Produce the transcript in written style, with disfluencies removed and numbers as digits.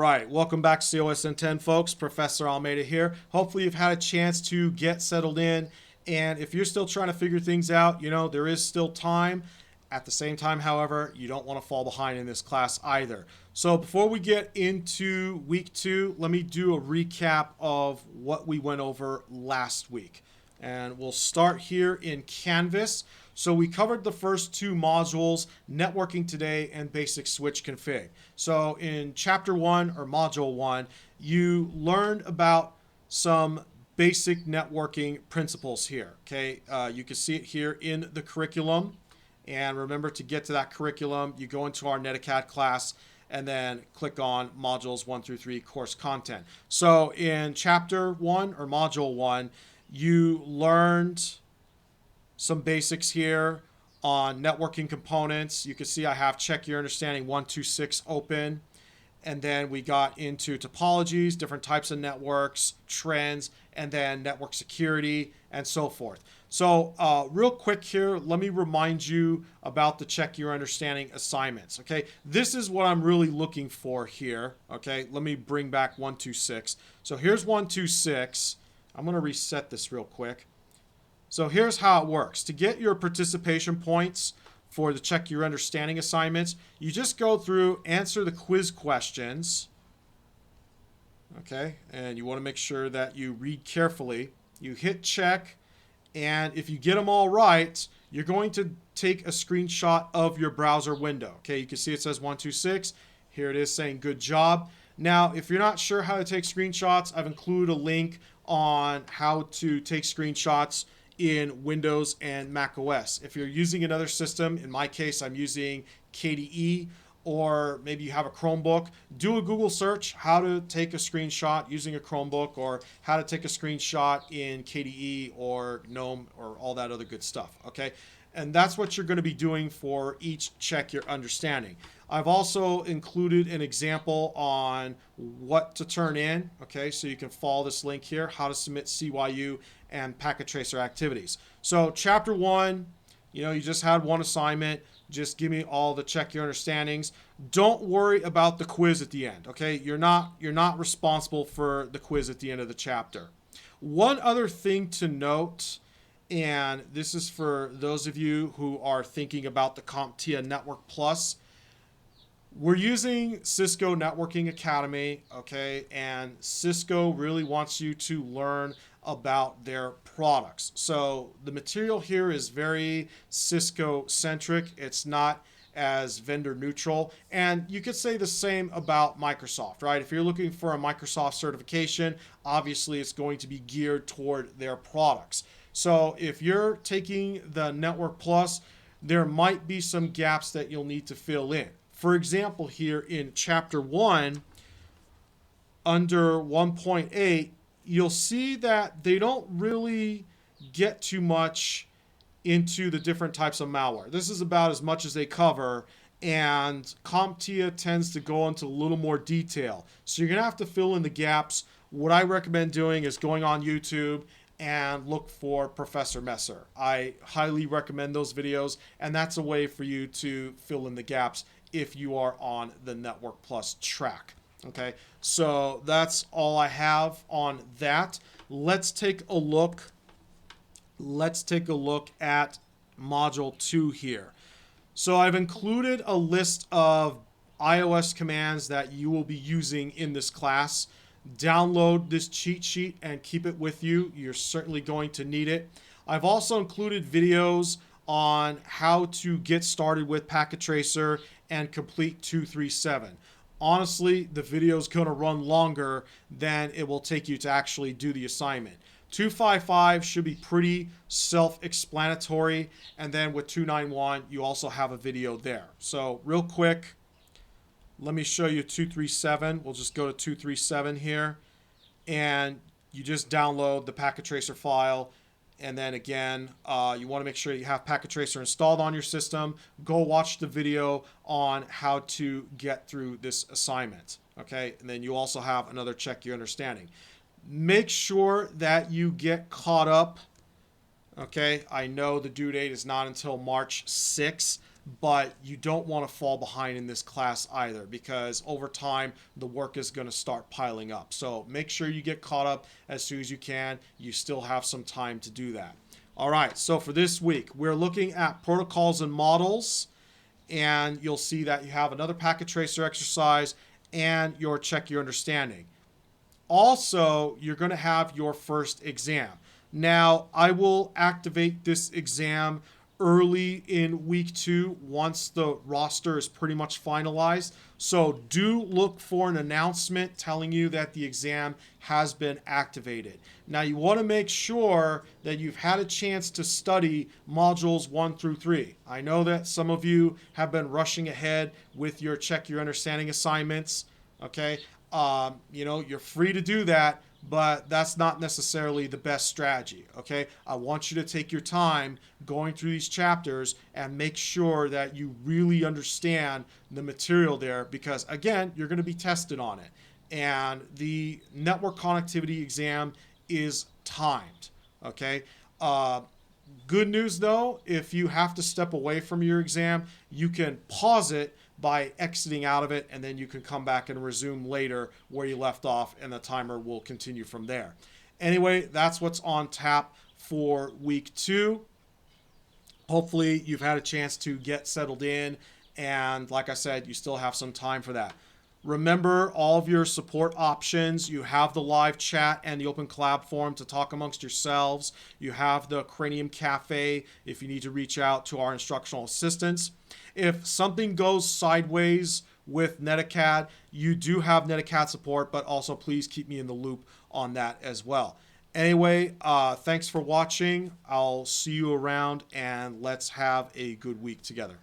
right, welcome back to COSN 10, folks. Professor Almeida here. Hopefully you've had a chance to get settled in, and if you're still trying to figure things out, there is still time. At the same time, however, you don't want to fall behind in this class either. So before we get into week 2, let me do a recap of what we went over last week. And we'll start here in Canvas. So we covered the first 2 modules, networking today and basic switch config. So in chapter 1 or module 1, you learned about some basic networking principles here. Okay, you can see it here in the curriculum. And remember, to get to that curriculum, you go into our NetAcad class and then click on modules 1 through 3 course content. So in chapter 1 or module 1, you learned some basics here on networking components. You can see I have check your understanding 126 open. And then we got into topologies, different types of networks, trends, and then network security, and so forth. So real quick here, let me remind you about the check your understanding assignments. Okay, this is what I'm really looking for here. Okay, let me bring back 126. So here's 126. I'm going to reset this real quick. So here's how it works. To get your participation points for the check your understanding assignments, you just go through, answer the quiz questions. Okay, and you want to make sure that you read carefully. You hit check, and if you get them all right, you're going to take a screenshot of your browser window. Okay, you can see it says 126. Here it is saying good job. Now, if you're not sure how to take screenshots, I've included a link on how to take screenshots in Windows and Mac OS. If you're using another system, in my case, I'm using KDE, or maybe you have a Chromebook, do a Google search, how to take a screenshot using a Chromebook, or how to take a screenshot in KDE or GNOME or all that other good stuff, okay? And that's what you're going to be doing for each check your understanding. I've also included an example on what to turn in, okay? So you can follow this link here, how to submit CYU and packet tracer activities. So chapter 1, you just had one assignment. Just give me all the check your understandings. Don't worry about the quiz at the end, okay? You're not responsible for the quiz at the end of the chapter. One other thing to note, and this is for those of you who are thinking about the CompTIA Network Plus. We're using Cisco Networking Academy, okay? And Cisco really wants you to learn about their products. So the material here is very Cisco-centric. It's not as vendor neutral. And you could say the same about Microsoft, right? If you're looking for a Microsoft certification, obviously it's going to be geared toward their products. So if you're taking the Network Plus, there might be some gaps that you'll need to fill in. For example, here in chapter 1, under 1.8, you'll see that they don't really get too much into the different types of malware. This is about as much as they cover, and CompTIA tends to go into a little more detail. So you're going to have to fill in the gaps. What I recommend doing is going on YouTube and look for Professor Messer. I highly recommend those videos, and that's a way for you to fill in the gaps if you are on the Network Plus track. Okay, so that's all I have on that. Let's take a look. Let's take a look at module 2 here. So I've included a list of iOS commands that you will be using in this class. Download this cheat sheet and keep it with you. You're certainly going to need it. I've also included videos on how to get started with Packet Tracer and complete 237. Honestly, the video is going to run longer than it will take you to actually do the assignment. 255 should be pretty self-explanatory, and then with 291, you also have a video there. So real quick, let me show you 237. We'll just go to 237 here, and you just download the Packet Tracer file. And then again, you want to make sure you have Packet Tracer installed on your system. Go watch the video on how to get through this assignment. Okay, and then you also have another check your understanding. Make sure that you get caught up. Okay, I know the due date is not until March 6th, but you don't want to fall behind in this class either, because over time the work is going to start piling up. So make sure you get caught up as soon as you can. You still have some time to do that. All right, so for this week, we're looking at protocols and models, and you'll see that you have another packet tracer exercise and your check your understanding. Also, you're going to have your first exam. Now, I will activate this exam early in week 2 once the roster is pretty much finalized. So do look for an announcement telling you that the exam has been activated. Now, you want to make sure that you've had a chance to study modules 1 through 3. I know that some of you have been rushing ahead with your check your understanding assignments. Okay, you're free to do that, but that's not necessarily the best strategy. Okay, I want you to take your time going through these chapters and make sure that you really understand the material there, because again, you're going to be tested on it. And the network connectivity exam is timed. Okay. Good news though, if you have to step away from your exam, you can pause it by exiting out of it, and then you can come back and resume later where you left off, and the timer will continue from there. Anyway, that's what's on tap for week 2. Hopefully you've had a chance to get settled in, and like I said, you still have some time for that. Remember all of your support options. You have the live chat and the open collab forum to talk amongst yourselves. You have the Cranium Cafe if you need to reach out to our instructional assistants. If something goes sideways with Netacad, you do have Netacad support, but also please keep me in the loop on that as well. Anyway, thanks for watching. I'll see you around, and let's have a good week together.